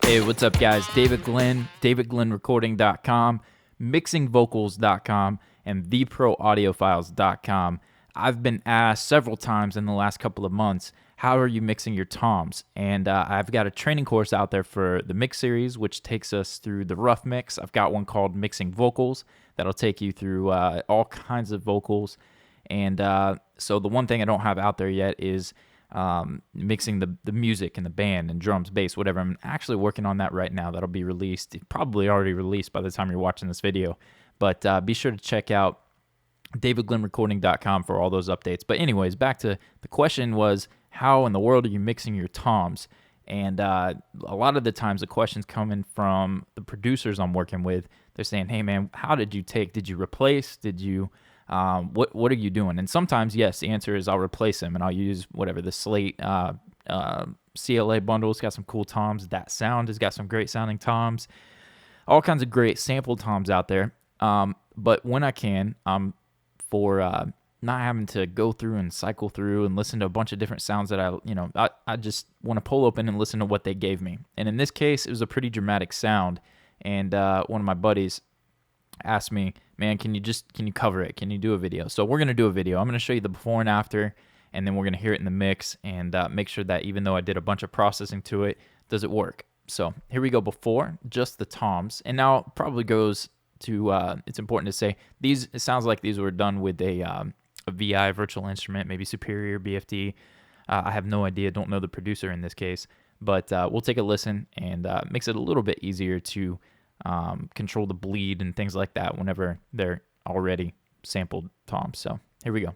Hey, what's up, guys? David Glenn, davidglennrecording.com, mixingvocals.com, and theproaudiofiles.com. I've been asked several times in the last couple of months, how are you mixing your toms? And I've got a training course out there for the mix series, which takes us through the rough mix. I've got one called Mixing Vocals that'll take you through all kinds of vocals. And so the one thing I don't have out there yet is mixing the music and the band and drums, bass, whatever. I'm actually working on that right now. That'll be released, probably already released by the time you're watching this video. But be sure to check out davidglennrecording.com for all those updates. But anyways, back to the question was, how in the world are you mixing your toms? And a lot of the times the question's coming from the producers I'm working with. They're saying, hey man, how did you take? Did you replace? Did you what are you doing? And sometimes, yes, the answer is I'll replace them and I'll use whatever the Slate CLA Bundle. It's got some cool toms. That Sound has got some great sounding toms. All kinds of great sample toms out there. But when I can, for not having to go through and cycle through and listen to a bunch of different sounds that I just want to pull open and listen to what they gave me. And in this case, it was a pretty dramatic sound. And one of my buddies asked me, man, can you cover it? Can you do a video? So we're going to do a video. I'm going to show you the before and after, and then we're going to hear it in the mix and make sure that even though I did a bunch of processing to it, does it work? So here we go before, just the toms. And now probably goes to, it's important to say, it sounds like these were done with a VI virtual instrument, maybe Superior, BFD. I have no idea, don't know the producer in this case, but we'll take a listen and makes it a little bit easier to control the bleed and things like that whenever they're already sampled toms. So here we go.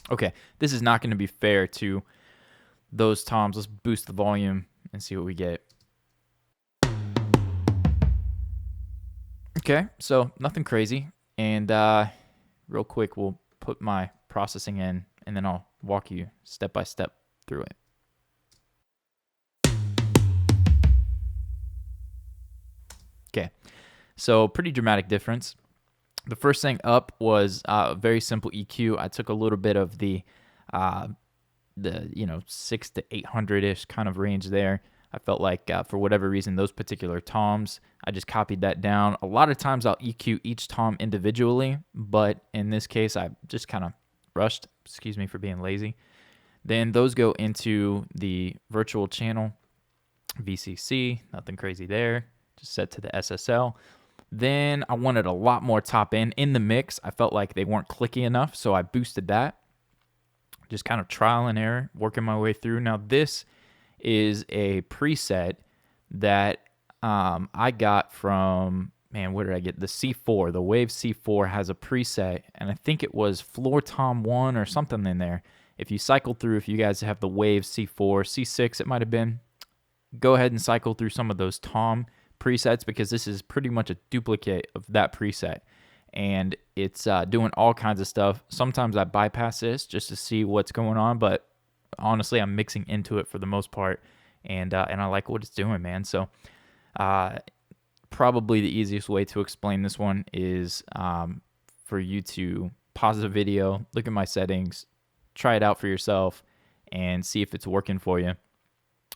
Okay, this is not going to be fair to those toms. Let's boost the volume and see what we get. Okay, so nothing crazy. And real quick, we'll put my processing in, and then I'll walk you step by step through it. Okay, so pretty dramatic difference. The first thing up was a very simple EQ. I took a little bit of the 6 to 800-ish kind of range there. I felt like for whatever reason, those particular toms, I just copied that down. A lot of times I'll EQ each tom individually, but in this case, I just kind of rushed. Excuse me for being lazy. Then those go into the virtual channel, VCC, nothing crazy there, just set to the SSL. Then I wanted a lot more top end in the mix. I felt like they weren't clicky enough, so I boosted that. Just kind of trial and error, working my way through. Now this is a preset that I got from, man, where did I get? The C4, the Wave C4 has a preset, and I think it was Floor Tom 1 or something in there. If you cycle through, if you guys have the Wave C4, C6 it might have been, go ahead and cycle through some of those tom presets because this is pretty much a duplicate of that preset. And it's doing all kinds of stuff. Sometimes I bypass this just to see what's going on, but honestly, I'm mixing into it for the most part, and I like what it's doing, man. So probably the easiest way to explain this one is for you to pause the video, look at my settings, try it out for yourself, and see if it's working for you.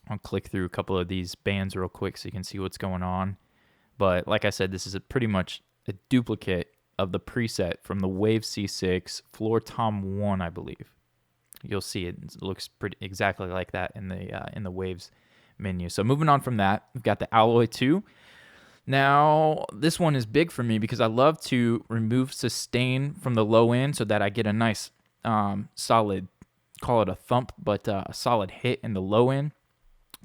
I'll click through a couple of these bands real quick so you can see what's going on. But like I said, this is pretty much a duplicate of the preset from the Wave C6 Floor Tom 1, I believe. You'll see it looks pretty exactly like that in the Waves menu. So moving on from that, we've got the Alloy 2. Now, this one is big for me because I love to remove sustain from the low end so that I get a nice solid, call it a thump, but a solid hit in the low end.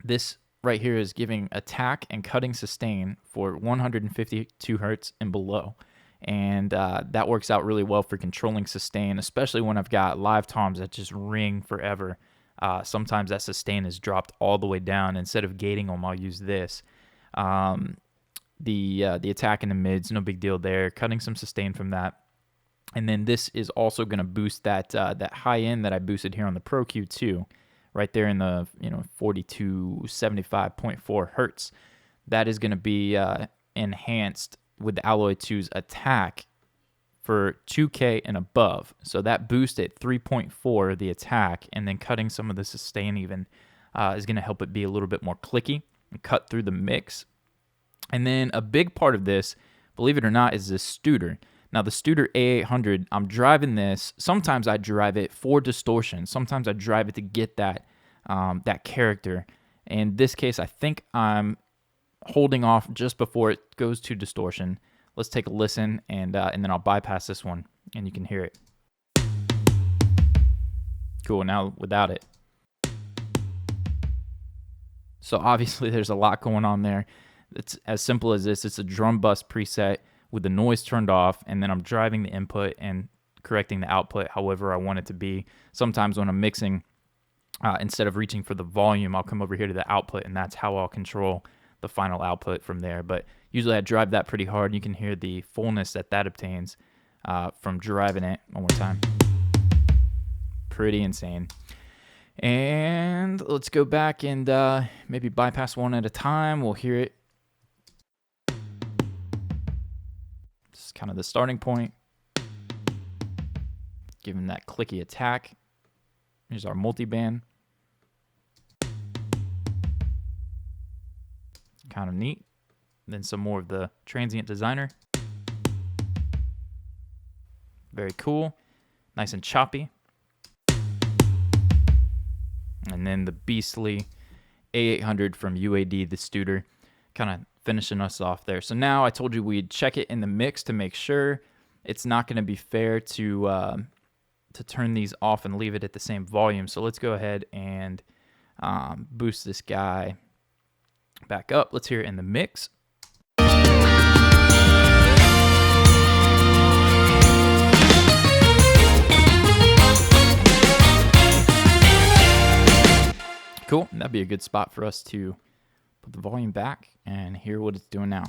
This right here is giving attack and cutting sustain for 152 hertz and below. And that works out really well for controlling sustain, especially when I've got live toms that just ring forever. Sometimes that sustain is dropped all the way down. Instead of gating them, I'll use this. The attack in the mids, no big deal there. Cutting some sustain from that. And then this is also going to boost that high end that I boosted here on the Pro-Q too. Right there in the 4275.4 hertz. That is going to be enhanced with the Alloy 2's attack for 2K and above. So that boost at 3.4, the attack, and then cutting some of the sustain even is going to help it be a little bit more clicky and cut through the mix. And then a big part of this, believe it or not, is this Studer. Now the Studer A800, I'm driving this. Sometimes I drive it for distortion. Sometimes I drive it to get that that character. In this case, I think I'm holding off just before it goes to distortion. Let's take a listen, and then I'll bypass this one, and you can hear it. Cool, now without it. So obviously there's a lot going on there. It's as simple as this. It's a drum bus preset with the noise turned off, and then I'm driving the input and correcting the output however I want it to be. Sometimes when I'm mixing, instead of reaching for the volume, I'll come over here to the output, and that's how I'll control the final output from there. But usually I drive that pretty hard. You can hear the fullness that obtains from driving it. One more time. Pretty insane. And let's go back and maybe bypass one at a time. We'll hear it. This is kind of the starting point. Give him that clicky attack. Here's our multiband. Kind of neat. Then some more of the transient designer. Very cool. Nice and choppy. And then the beastly A800 from UAD, the Studer, kind of finishing us off there. So now I told you we'd check it in the mix to make sure. It's not going to be fair to turn these off and leave it at the same volume. So let's go ahead and boost this guy back up. Let's hear it in the mix. Cool. That'd be a good spot for us to put the volume back and hear what it's doing now.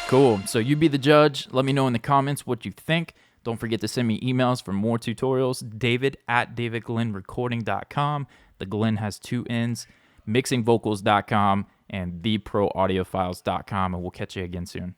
Cool. So you be the judge. Let me know in the comments what you think. Don't forget to send me emails for more tutorials. David@davidglennrecording.com. The Glenn has 2 N's. Mixingvocals.com and theproaudiofiles.com. And we'll catch you again soon.